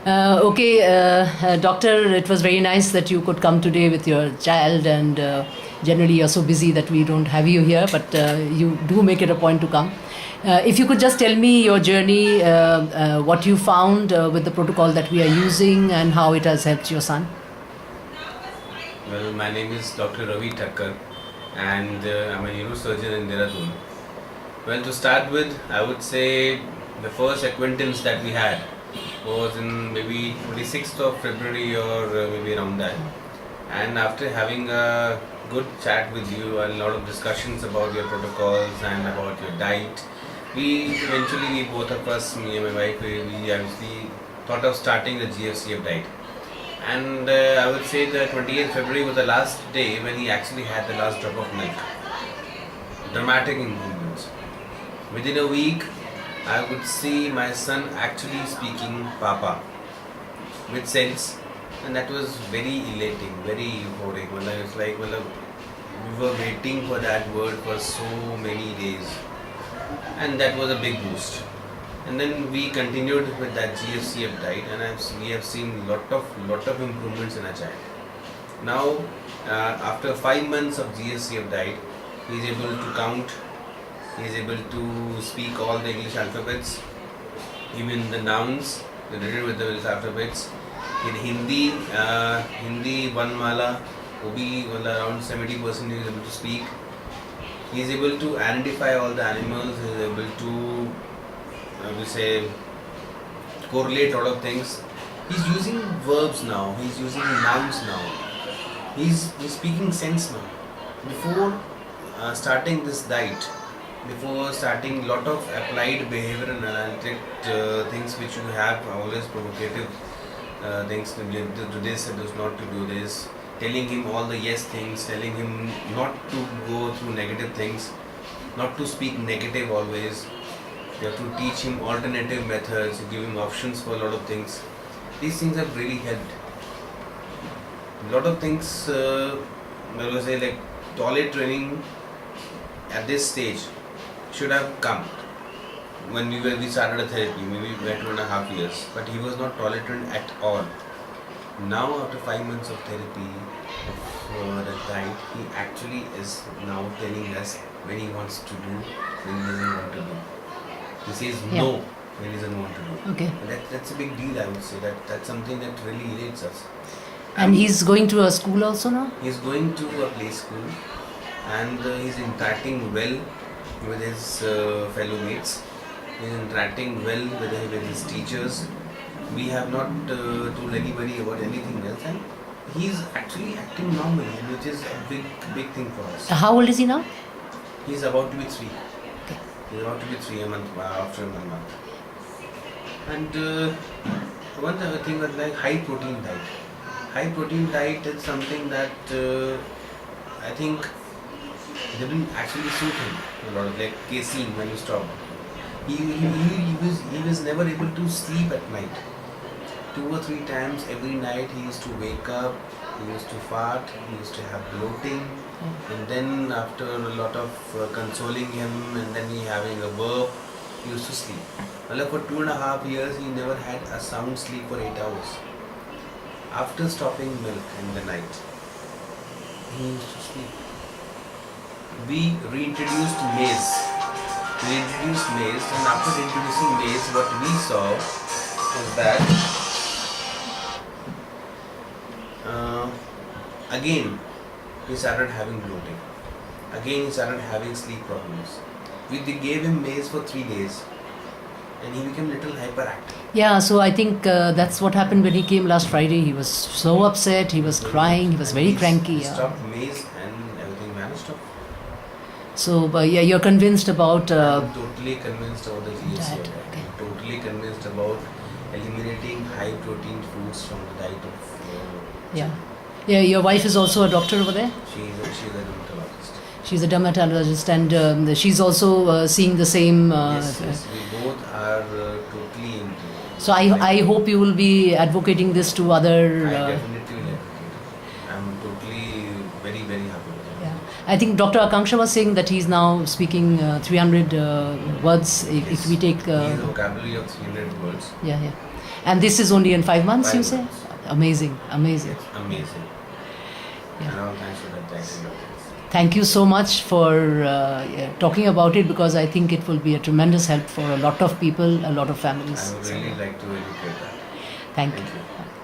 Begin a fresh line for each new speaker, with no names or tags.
Doctor, it was very nice that you could come today with your child, and generally you're so busy that we don't have you here, but you do make it a point to come. If you could just tell me your journey, what you found with the protocol that we are using and how it has helped your son.
Well, my name is Dr. Ravi Thakkar, and I'm a neurosurgeon in Dehradun. Well, to start with, I would say the first acquaintance that we had was in maybe 26th of February or maybe around that. And after having a good chat with you and a lot of discussions about your protocols and about your diet, we both of us, me and my wife, we actually thought of starting the GFCF diet. And I would say the 28th February was the last day when he actually had the last drop of milk. Dramatic improvements. Within a week, I would see my son actually speaking Papa with sense, and that was very elating, very euphoric. It's like we were waiting for that word for so many days, and that was a big boost. And then we continued with that GFCF diet, and we have seen lot of improvements in our child. Now, after 5 months of GFCF diet, he is able to count. He is able to speak all the English alphabets, even the nouns related with the English alphabets. In Hindi Vanmala, around 70% he is able to speak. He is able to identify all the animals. He is able to, correlate a lot of things. He's using verbs now. He's using nouns now. He's speaking sense now. Before starting this diet, before starting lot of applied behavior and analytic things which you have always provocative things to do this and not to do this, telling him all the yes things, telling him not to go through negative things, not to speak negative always. You have to teach him alternative methods, give him options for a lot of things. These things have really helped. A lot of things, like toilet training at this stage should have come when we started a therapy, maybe 2.5 years, but he was not toilet trained at all. Now after 5 months of therapy, of the diet, he actually is now telling us when he wants to do, when he doesn't want to do. He says no when he doesn't want to do.
Okay.
That's a big deal, I would say. That's something that really elates us.
And he's going to a school also now?
He's going to a play school, and he's interacting well with his fellow mates. He's interacting well with his teachers. We have not told anybody about anything else, and he's actually acting normally, which is a big thing for us.
How old is he now?
He's about to be 3.
Okay.
He's about to be 3 a month after 1 month. And one other thing was like high protein diet. High protein diet is something that I think didn't actually suit him a lot, like casein when you stop. He was never able to sleep at night. 2 or 3 times every night he used to wake up, he used to fart, he used to have bloating, and then after a lot of consoling him and then he having a burp, he used to sleep. Well, for 2.5 years he never had a sound sleep for 8 hours. After stopping milk in the night, he used to sleep. We reintroduced maize. And after introducing maize, what we saw was that again he started having bloating. Again he started having sleep problems. We gave him maize for 3 days, and he became a little hyperactive.
Yeah, so I think that's what happened when he came last Friday. He was so upset, he was crying, he was very cranky.
He stopped maize and everything vanished off.
So you're convinced about...
I'm totally convinced about the GFCF diet.
Okay.
I'm totally convinced about eliminating high protein foods from the diet of...
Yeah, your wife is also a doctor over there?
She's a dermatologist.
She's a dermatologist, and she's also seeing the same...
Yes, we both are totally into it.
So I hope you will be advocating this to other...
I definitely will advocate. I'm totally very, very happy with it.
Yeah. I think Dr. Akanksha was saying that he's now speaking 300 words if we take...
He has a vocabulary of 300 words.
Yeah. And this is only in 5 months,
5
you say?
months.
Amazing, amazing.
Amazing.
Yeah.
And all thanks for that title.
Thank you so much for talking about it, because I think it will be a tremendous help for a lot of people, a lot of families.
I would
So,
really like to educate that.
thank
Thank
you.
you.